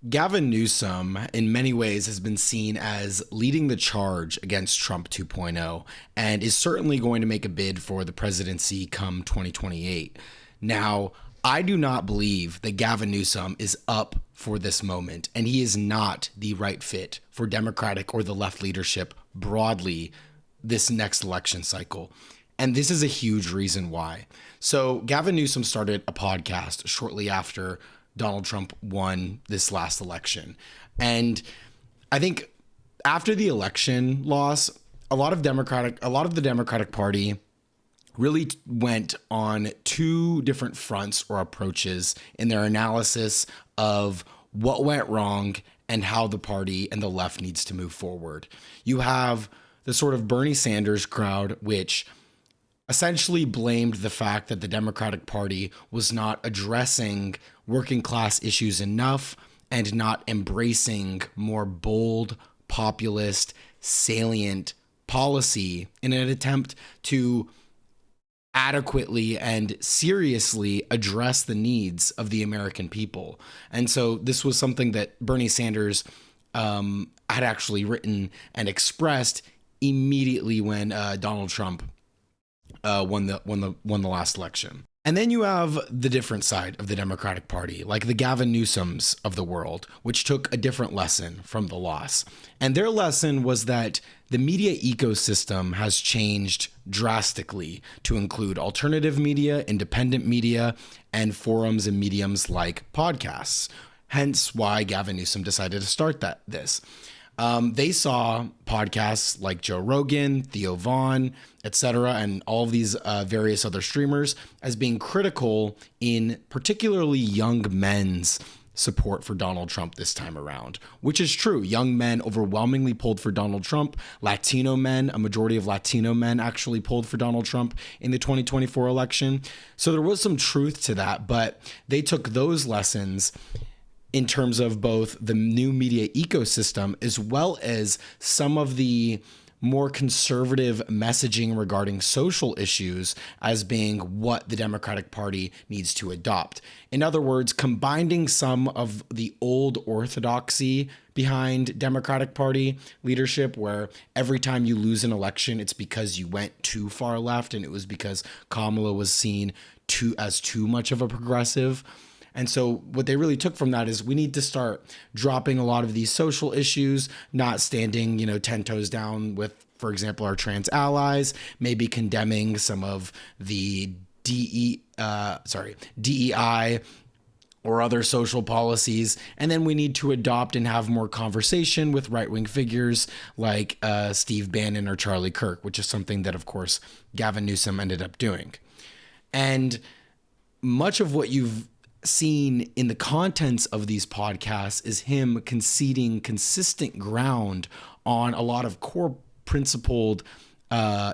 Gavin Newsom, in many ways, has been seen as leading the charge against Trump 2.0 and is certainly going to make a bid for the presidency come 2028. Now, I do not believe that Gavin Newsom is up for this moment, and he is not the right fit for Democratic or the left leadership broadly this next election cycle. And this is a huge reason why. So Gavin Newsom started a podcast shortly after Donald Trump won this last election. And I think after the election loss, a lot of the Democratic Party really went on two different fronts or approaches in their analysis of what went wrong and how the party and the left needs to move forward. You have the sort of Bernie Sanders crowd, which essentially blamed the fact that the Democratic Party was not addressing working class issues enough and not embracing more bold, populist, salient policy in an attempt to adequately and seriously address the needs of the American people. And so this was something that Bernie Sanders had actually written and expressed immediately when Donald Trump won the last election. And then you have the different side of the Democratic Party, like the Gavin Newsoms of the world, which took a different lesson from the loss. And their lesson was that the media ecosystem has changed drastically to include alternative media, independent media, and forums and mediums like podcasts. Hence why Gavin Newsom decided to start this. They saw podcasts like Joe Rogan, Theo Vaughn, etc., and all of these various other streamers as being critical in particularly young men's support for Donald Trump this time around, which is true. Young men overwhelmingly pulled for Donald Trump. Latino men, a majority of Latino men actually pulled for Donald Trump in the 2024 election. So there was some truth to that, but they took those lessons in terms of both the new media ecosystem as well as some of the more conservative messaging regarding social issues as being what the Democratic Party needs to adopt. In other words, combining some of the old orthodoxy behind Democratic Party leadership, where every time you lose an election, it's because you went too far left and it was because Kamala was seen as too much of a progressive. And so what they really took from that is we need to start dropping a lot of these social issues, not standing, 10 toes down with, for example, our trans allies, maybe condemning some of the DEI or other social policies. And then we need to adopt and have more conversation with right-wing figures like Steve Bannon or Charlie Kirk, which is something that, of course, Gavin Newsom ended up doing. And much of what you've seen in the contents of these podcasts is him conceding consistent ground on a lot of core principled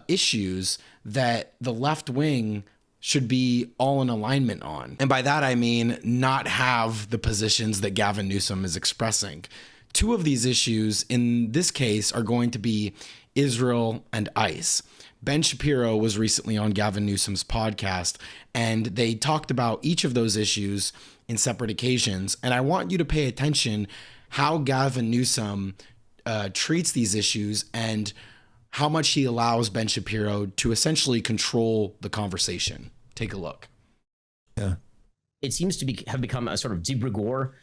issues that the left wing should be all in alignment on. And by that, I mean not have the positions that Gavin Newsom is expressing. Two of these issues in this case are going to be Israel and ICE. Ben Shapiro was recently on Gavin Newsom's podcast, and they talked about each of those issues in separate occasions. And I want you to pay attention how Gavin Newsom treats these issues and how much he allows Ben Shapiro to essentially control the conversation. Take a look. Yeah. It seems to have become a sort of de rigueur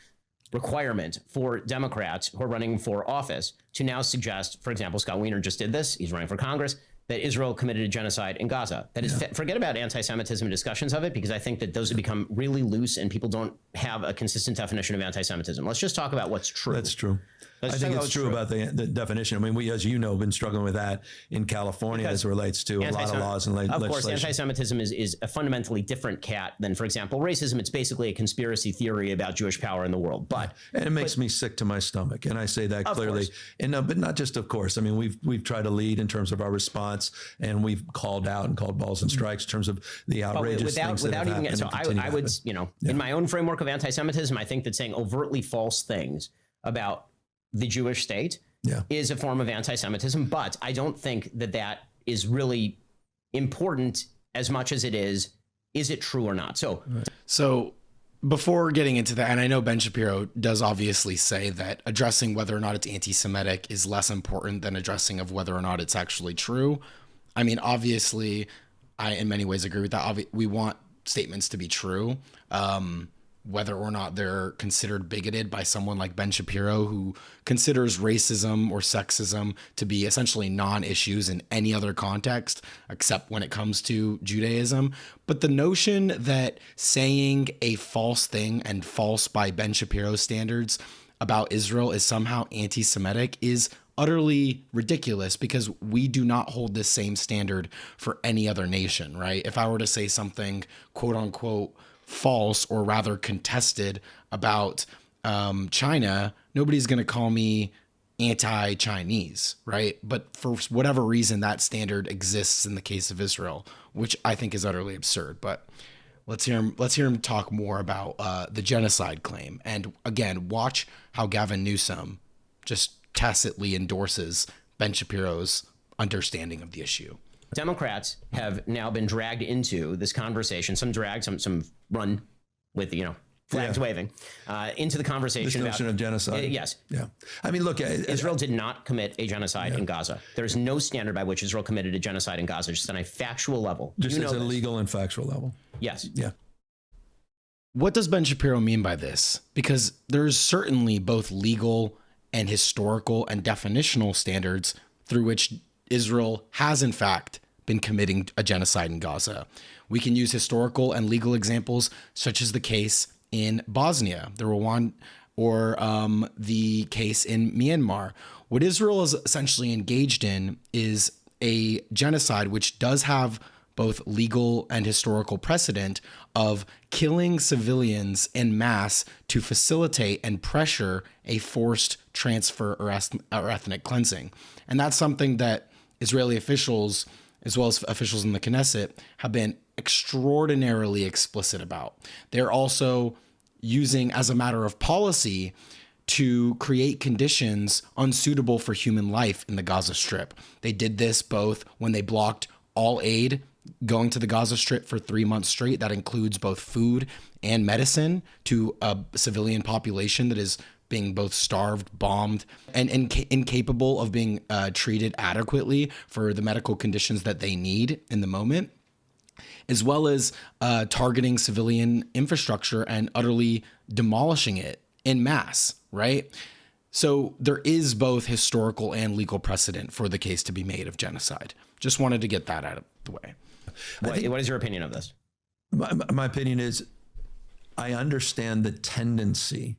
requirement for Democrats who are running for office to now suggest, for example, Scott Wiener just did this, he's running for Congress, that Israel committed a genocide in Gaza. That is, forget about anti-Semitism and discussions of it, because I think that those have become really loose and people don't have a consistent definition of anti-Semitism. Let's just talk about what's true. That's true. I think it's true about the definition. I mean, we, as you know, have been struggling with that in California as it relates to a lot of laws and legislation. Of course, anti-Semitism is a fundamentally different cat than, for example, racism. It's basically a conspiracy theory about Jewish power in the world. And it makes me sick to my stomach, and I say that clearly. And but not just, of course. I mean, we've tried to lead in terms of our response, and we've called out and called balls and strikes in terms of the outrageous things that have happened. So I would, in my own framework of anti-Semitism, I think that saying overtly false things about the Jewish state is a form of anti-Semitism, but I don't think that that is really important as much as it is it true or not? So Before getting into that, and I know Ben Shapiro does obviously say that addressing whether or not it's anti-Semitic is less important than addressing of whether or not it's actually true. I mean, obviously, I in many ways agree with that. We want statements to be true, whether or not they're considered bigoted by someone like Ben Shapiro, who considers racism or sexism to be essentially non-issues in any other context, except when it comes to Judaism. But the notion that saying a false thing, and false by Ben Shapiro's standards, about Israel is somehow anti-Semitic is utterly ridiculous, because we do not hold this same standard for any other nation, right? If I were to say something quote unquote false, or rather contested, about China, nobody's going to call me anti-Chinese, right? But for whatever reason, that standard exists in the case of Israel, which I think is utterly absurd. But let's hear him talk more about the genocide claim. And again, watch how Gavin Newsom just tacitly endorses Ben Shapiro's understanding of the issue. Democrats have now been dragged into this conversation, some dragged, some run with, flags waving, into the conversation this notion about of genocide. Yes. Yeah. I mean, look, Israel did not commit a genocide in Gaza. There's no standard by which Israel committed a genocide in Gaza, just on a factual level. Just as a legal and factual level. Yes. Yeah. What does Ben Shapiro mean by this? Because there's certainly both legal and historical and definitional standards through which Israel has in fact been committing a genocide in Gaza. We can use historical and legal examples, such as the case in Bosnia, the Rwanda, or the case in Myanmar. What Israel is essentially engaged in is a genocide which does have both legal and historical precedent of killing civilians en masse to facilitate and pressure a forced transfer or ethnic cleansing. And that's something that Israeli officials, as well as officials in the Knesset, have been extraordinarily explicit about. They're also using, as a matter of policy, to create conditions unsuitable for human life in the Gaza Strip. They did this both when they blocked all aid going to the Gaza Strip for 3 months straight. That includes both food and medicine to a civilian population that is being both starved, bombed, and incapable of being treated adequately for the medical conditions that they need in the moment, as well as targeting civilian infrastructure and utterly demolishing it en masse, right? So there is both historical and legal precedent for the case to be made of genocide. Just wanted to get that out of the way. What is your opinion of this? My opinion is, I understand the tendency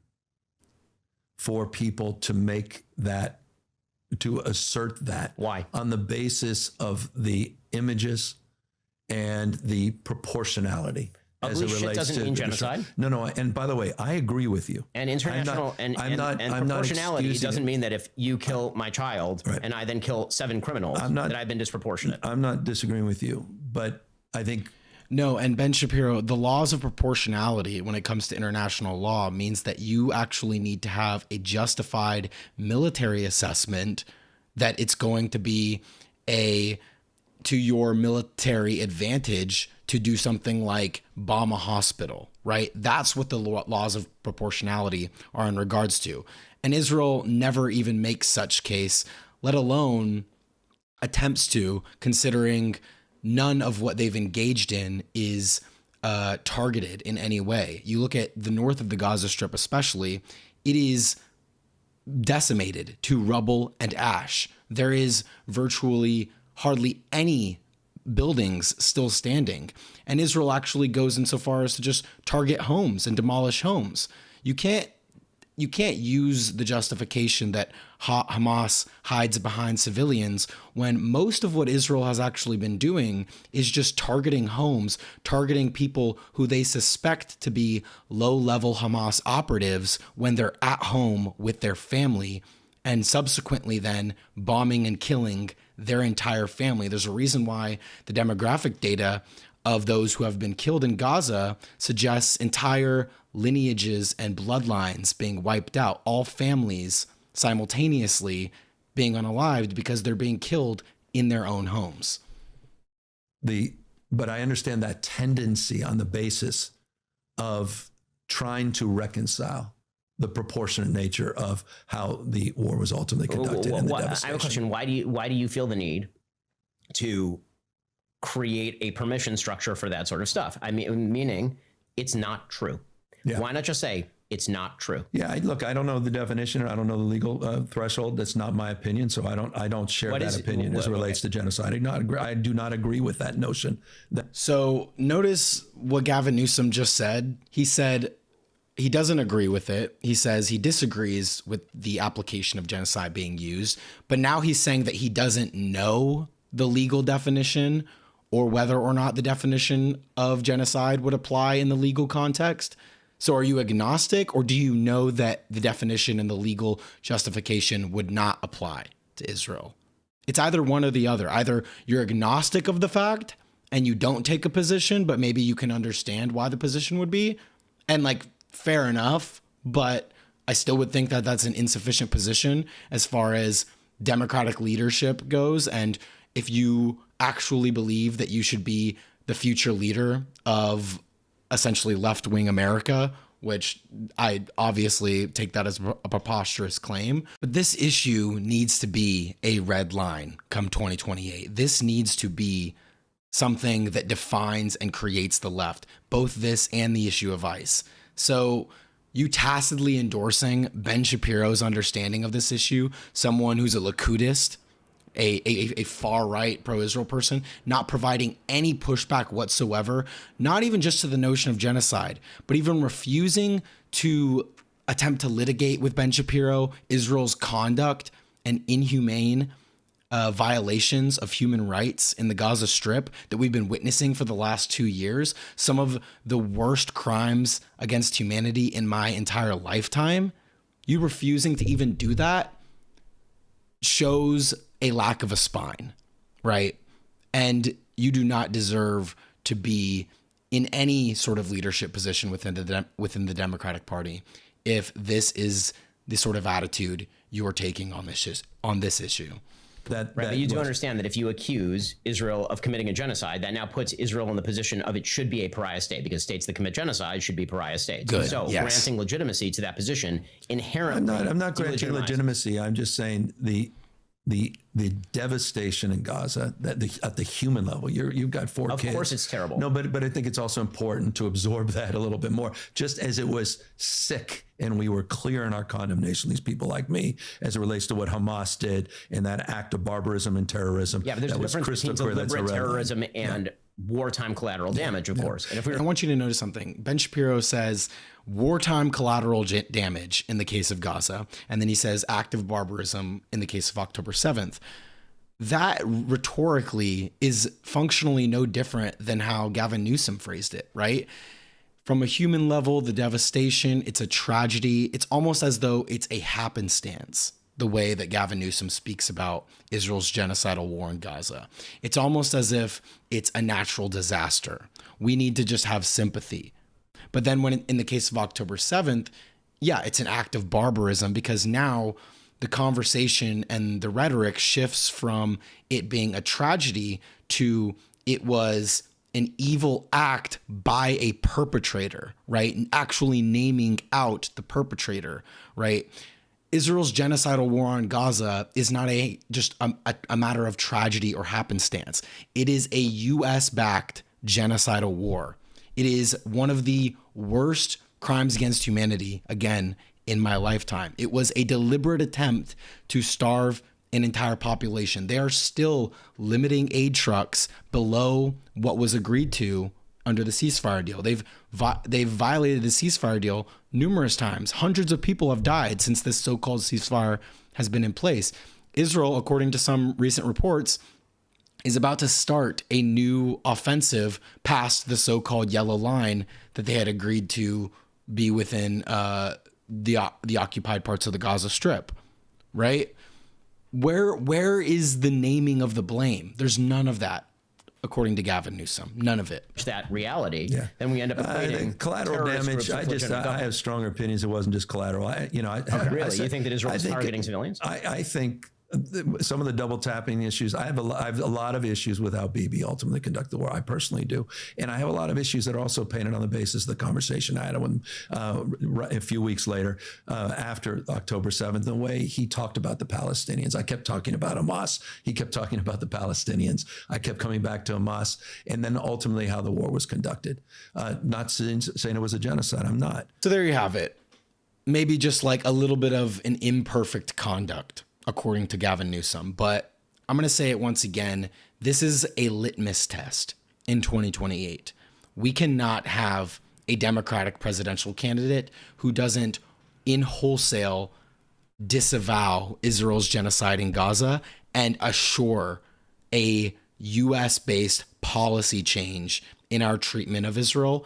for people to make that, to assert that. Why? On the basis of the images and the proportionality. Ugly as it relates doesn't mean genocide. No. And by the way, I agree with you. And international and proportionality doesn't mean that if you kill my child and I then kill 7 criminals, that I've been disproportionate. I'm not disagreeing with you, but I think. No, and Ben Shapiro, the laws of proportionality when it comes to international law means that you actually need to have a justified military assessment that it's going to be to your military advantage to do something like bomb a hospital, right? That's what the laws of proportionality are in regards to. And Israel never even makes such case, let alone attempts to, considering none of what they've engaged in is targeted in any way. You look at the north of the Gaza Strip especially, it is decimated to rubble and ash. There is virtually hardly any buildings still standing. And Israel actually goes insofar as to just target homes and demolish homes. You can't use the justification that Hamas hides behind civilians when most of what Israel has actually been doing is just targeting homes, targeting people who they suspect to be low-level Hamas operatives when they're at home with their family, and subsequently then bombing and killing their entire family. There's a reason why the demographic data of those who have been killed in Gaza suggests entire lineages and bloodlines being wiped out, all families simultaneously being unalived because they're being killed in their own homes. But I understand that tendency on the basis of trying to reconcile the proportionate nature of how the war was ultimately conducted and the devastation. I have a question. Why do you feel the need to create a permission structure for that sort of stuff? I mean, meaning it's not true. Yeah. Why not just say it's not true? Yeah, look, I don't know the definition, or I don't know the legal threshold. That's not my opinion, so I don't share that opinion as it relates to genocide. I do not agree with that notion. So notice what Gavin Newsom just said. He said he doesn't agree with it. He says he disagrees with the application of genocide being used, but now he's saying that he doesn't know the legal definition or whether or not the definition of genocide would apply in the legal context. So are you agnostic, or do you know that the definition and the legal justification would not apply to Israel? It's either one or the other. Either you're agnostic of the fact and you don't take a position, but maybe you can understand why the position would be. And like, fair enough, but I still would think that that's an insufficient position as far as democratic leadership goes. And if you actually believe that you should be the future leader of essentially left-wing America, which I obviously take that as a preposterous claim, but this issue needs to be a red line come 2028. This needs to be something that defines and creates the left, both this and the issue of ICE. So you tacitly endorsing Ben Shapiro's understanding of this issue, someone who's a Likudist, a far-right pro-Israel person, not providing any pushback whatsoever, not even just to the notion of genocide, but even refusing to attempt to litigate with Ben Shapiro Israel's conduct and inhumane violations of human rights in the Gaza Strip that we've been witnessing for the last 2 years, some of the worst crimes against humanity in my entire lifetime. You refusing to even do that shows a lack of a spine, right? And you do not deserve to be in any sort of leadership position within the Democratic Party if this is the sort of attitude you are taking on this issue. But you do understand that if you accuse Israel of committing a genocide, that now puts Israel in the position of it should be a pariah state, because states that commit genocide should be pariah states. Good. So yes. Granting legitimacy to that position inherently. I'm not granting legitimacy. I'm just saying the devastation in Gaza at the human level. You've got 4 kids. Of course, it's terrible. No, but I think it's also important to absorb that a little bit more. Just as it was sick, and we were clear in our condemnation, these people like me, as it relates to what Hamas did in that act of barbarism and terrorism. Yeah, but there's a difference between deliberate terrorism and wartime collateral damage, of course. And I want you to notice something. Ben Shapiro says wartime collateral damage in the case of Gaza, and then he says active barbarism in the case of October 7th. That rhetorically is functionally no different than how Gavin Newsom phrased it, right? From a human level, the devastation, it's a tragedy. It's almost as though it's a happenstance, the way that Gavin Newsom speaks about Israel's genocidal war in Gaza. It's almost as if it's a natural disaster. We need to just have sympathy. But then when in the case of October 7th, yeah, it's an act of barbarism, because now the conversation and the rhetoric shifts from it being a tragedy to it was an evil act by a perpetrator, right? And actually naming out the perpetrator, right? Israel's genocidal war on Gaza is not just a matter of tragedy or happenstance. It is a U.S.-backed genocidal war. It is one of the worst crimes against humanity, again, in my lifetime. It was a deliberate attempt to starve an entire population. They are still limiting aid trucks below what was agreed to under the ceasefire deal. They've violated the ceasefire deal numerous times. Hundreds of people have died since this so-called ceasefire has been in place. Israel, according to some recent reports, is about to start a new offensive past the so-called yellow line that they had agreed to be within the occupied parts of the Gaza Strip, right? Where is the naming of the blame? There's none of that, according to Gavin Newsom. None of it. That reality. Yeah. Then we end up equating collateral damage. I have stronger opinions. It wasn't just collateral. Really? You think that Israel was targeting civilians? I think some of the double tapping issues. I have a lot of issues with how Bibi ultimately conducted the war. I personally do. And I have a lot of issues that are also painted on the basis of the conversation I had with him a few weeks later after October 7th, the way he talked about the Palestinians. I kept talking about Hamas. He kept talking about the Palestinians. I kept coming back to Hamas. And then ultimately how the war was conducted. Not saying it was a genocide. I'm not. So there you have it. Maybe just like a little bit of an imperfect conduct, according to Gavin Newsom. But I'm going to say it once again. This is a litmus test in 2028. We cannot have a Democratic presidential candidate who doesn't in wholesale disavow Israel's genocide in Gaza and assure a US-based policy change in our treatment of Israel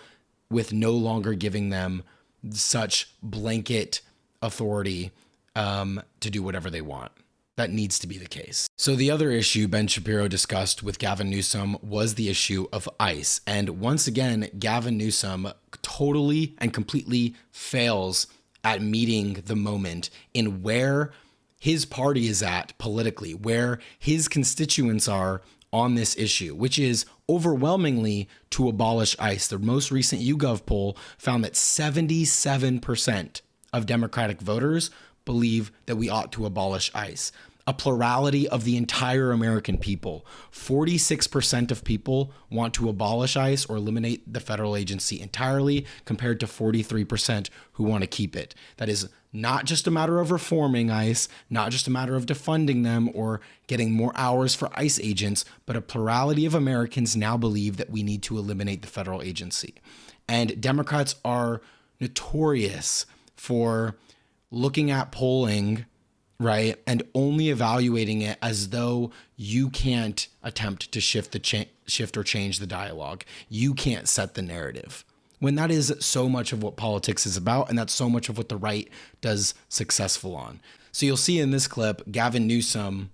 with no longer giving them such blanket authority to do whatever they want. That needs to be the case. So the other issue Ben Shapiro discussed with Gavin Newsom was the issue of ICE. And once again, Gavin Newsom totally and completely fails at meeting the moment in where his party is at politically, where his constituents are on this issue, which is overwhelmingly to abolish ICE. The most recent YouGov poll found that 77% of Democratic voters believe that we ought to abolish ICE. A plurality of the entire American people. 46% of people want to abolish ICE or eliminate the federal agency entirely, compared to 43% who want to keep it. That is not just a matter of reforming ICE, not just a matter of defunding them or getting more hours for ICE agents, but a plurality of Americans now believe that we need to eliminate the federal agency. And Democrats are notorious for looking at polling, right, and only evaluating it as though you can't attempt to shift or change the dialogue. You can't set the narrative. When that is so much of what politics is about, and that's so much of what the right does successful on. So you'll see in this clip, Gavin Newsom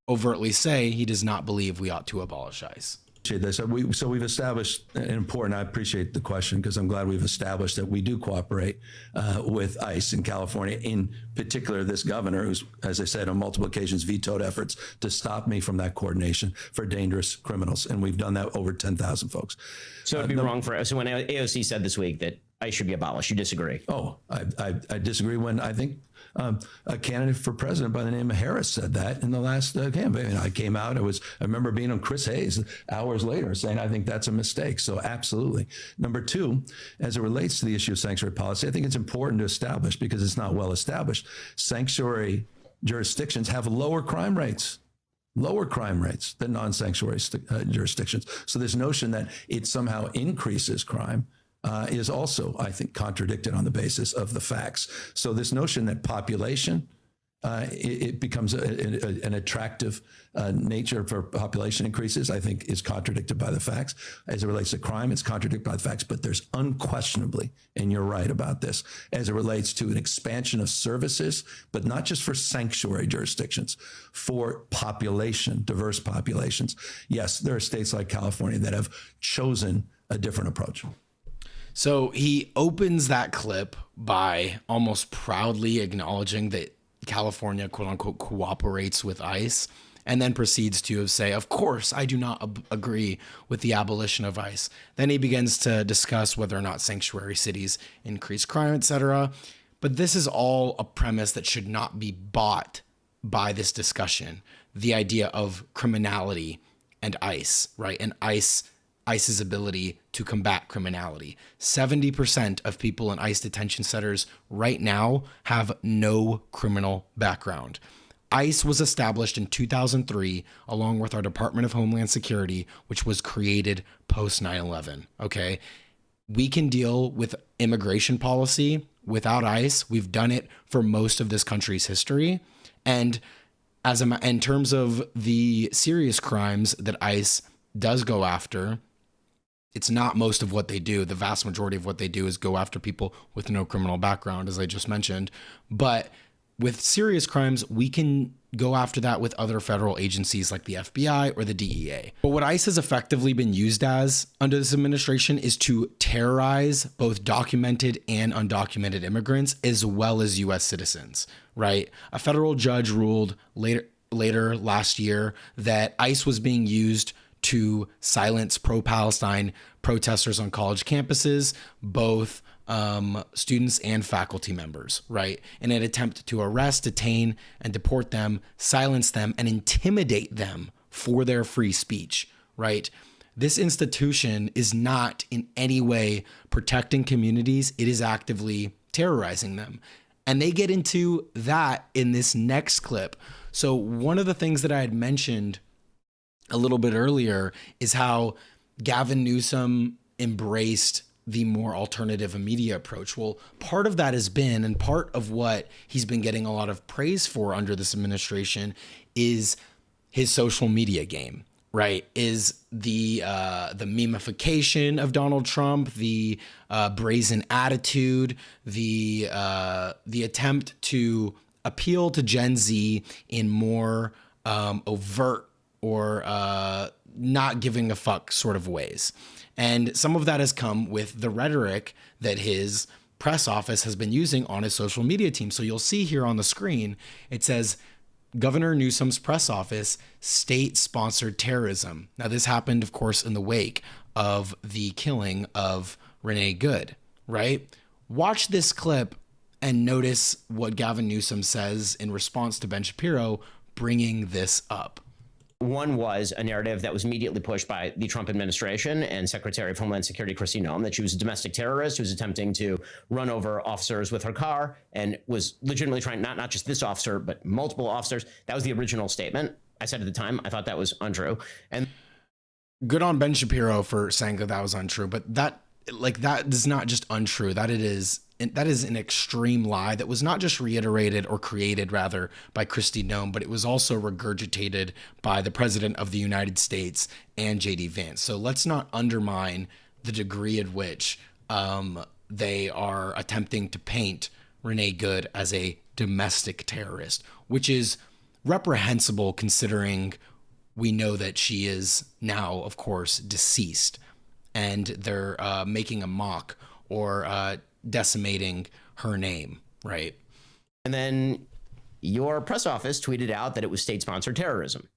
overtly say he does not believe we ought to abolish ICE. This. So we've established, and important, I appreciate the question because I'm glad we've established that we do cooperate with ICE in California, in particular this governor who's, as I said, on multiple occasions vetoed efforts to stop me from that coordination for dangerous criminals. And we've done that over 10,000 folks. So it'd be wrong for us. So when AOC said this week that ICE should be abolished, you disagree? Oh, I disagree when I think a candidate for president by the name of Harris said that in the last campaign. And I came out, I remember being on Chris Hayes hours later saying, I think that's a mistake. So absolutely. Number two, as it relates to the issue of sanctuary policy, I think it's important to establish, because it's not well established, sanctuary jurisdictions have lower crime rates than non-sanctuary jurisdictions. So this notion that it somehow increases crime is also, I think, contradicted on the basis of the facts. So this notion that population, it becomes an attractive nature for population increases, I think is contradicted by the facts. As it relates to crime, it's contradicted by the facts, but there's unquestionably, and you're right about this, as it relates to an expansion of services, but not just for sanctuary jurisdictions, for population, diverse populations. Yes, there are states like California that have chosen a different approach. So he opens that clip by almost proudly acknowledging that California, quote unquote, cooperates with ICE, and then proceeds to say, of course, I do not agree with the abolition of ICE. Then he begins to discuss whether or not sanctuary cities increase crime, etc. But this is all a premise that should not be bought by this discussion. The idea of criminality and ICE, right? And ICE's ability to combat criminality. 70% of people in ICE detention centers right now have no criminal background. ICE was established in 2003 along with our Department of Homeland Security, which was created post 9/11. Okay. We can deal with immigration policy without ICE. We've done it for most of this country's history. And in terms of the serious crimes that ICE does go after, it's not most of what they do. The vast majority of what they do is go after people with no criminal background, as I just mentioned. But with serious crimes, we can go after that with other federal agencies like the FBI or the DEA. But what ICE has effectively been used as under this administration is to terrorize both documented and undocumented immigrants, as well as U.S. citizens, right? A federal judge ruled later later last year that ICE was being used to silence pro-Palestine protesters on college campuses, both students and faculty members, right? In an attempt to arrest, detain, and deport them, silence them, and intimidate them for their free speech, right? This institution is not in any way protecting communities. It is actively terrorizing them. And they get into that in this next clip. So one of the things that I had mentioned a little bit earlier is how Gavin Newsom embraced the more alternative media approach. Well, part of that has been, and part of what he's been getting a lot of praise for under this administration is his social media game, right? Is the memification of Donald Trump, the brazen attitude, the attempt to appeal to Gen Z in more overt or not giving a fuck sort of ways. And some of that has come with the rhetoric that his press office has been using on his social media team. So you'll see here on the screen, it says, Governor Newsom's press office, state-sponsored terrorism. Now, this happened, of course, in the wake of the killing of Renee Good, right? Watch this clip and notice what Gavin Newsom says in response to Ben Shapiro bringing this up. One was a narrative that was immediately pushed by the Trump administration and Secretary of Homeland Security Kristi Noem that she was a domestic terrorist who was attempting to run over officers with her car and was legitimately trying, not just this officer, but multiple officers. That was the original statement. I said at the time, I thought that was untrue. And good on Ben Shapiro for saying that that was untrue, but that is not just untrue. That is an extreme lie that was not just reiterated or created rather by Kristi Noem, but it was also regurgitated by the President of the United States and JD Vance. So let's not undermine the degree at which they are attempting to paint Renee Good as a domestic terrorist, which is reprehensible considering we know that she is now, of course, deceased, and they're making a mock or decimating her name, right? And then your press office tweeted out that it was state-sponsored terrorism,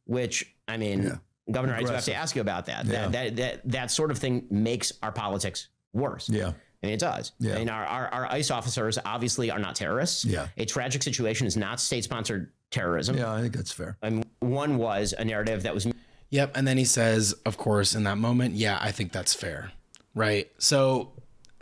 which, I mean, Governor, I do have to ask you about that. Yeah. That sort of thing makes our politics worse. Yeah. I mean, it does. Yeah. I mean, our ICE officers obviously are not terrorists. Yeah. A tragic situation is not state-sponsored terrorism. Yeah, I think that's fair. I mean, one was a narrative that was... Yep, and then he says, of course, in that moment, yeah, I think that's fair, right? So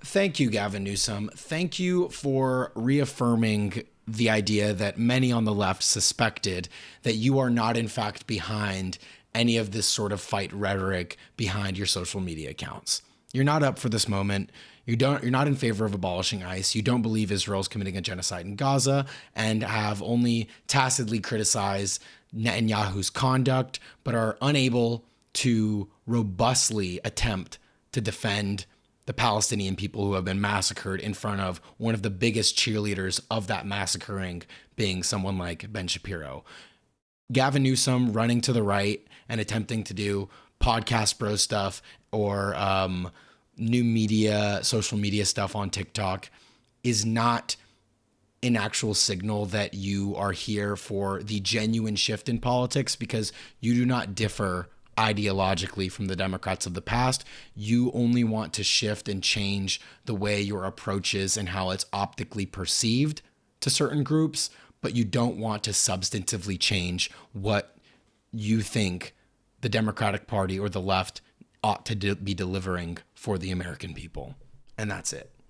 thank you, Gavin Newsom. Thank you for reaffirming the idea that many on the left suspected, that you are not, in fact, behind any of this sort of fight rhetoric behind your social media accounts. You're not up for this moment. You're not in favor of abolishing ICE. You don't believe Israel's committing a genocide in Gaza and have only tacitly criticized Netanyahu's conduct, but are unable to robustly attempt to defend the Palestinian people who have been massacred in front of one of the biggest cheerleaders of that massacring being someone like Ben Shapiro. Gavin Newsom running to the right and attempting to do podcast bro stuff or new media, social media stuff on TikTok is not an actual signal that you are here for the genuine shift in politics, because you do not differ ideologically from the Democrats of the past. You only want to shift and change the way your approach is and how it's optically perceived to certain groups, but you don't want to substantively change what you think the Democratic Party or the left ought to be delivering for the American people. And that's it.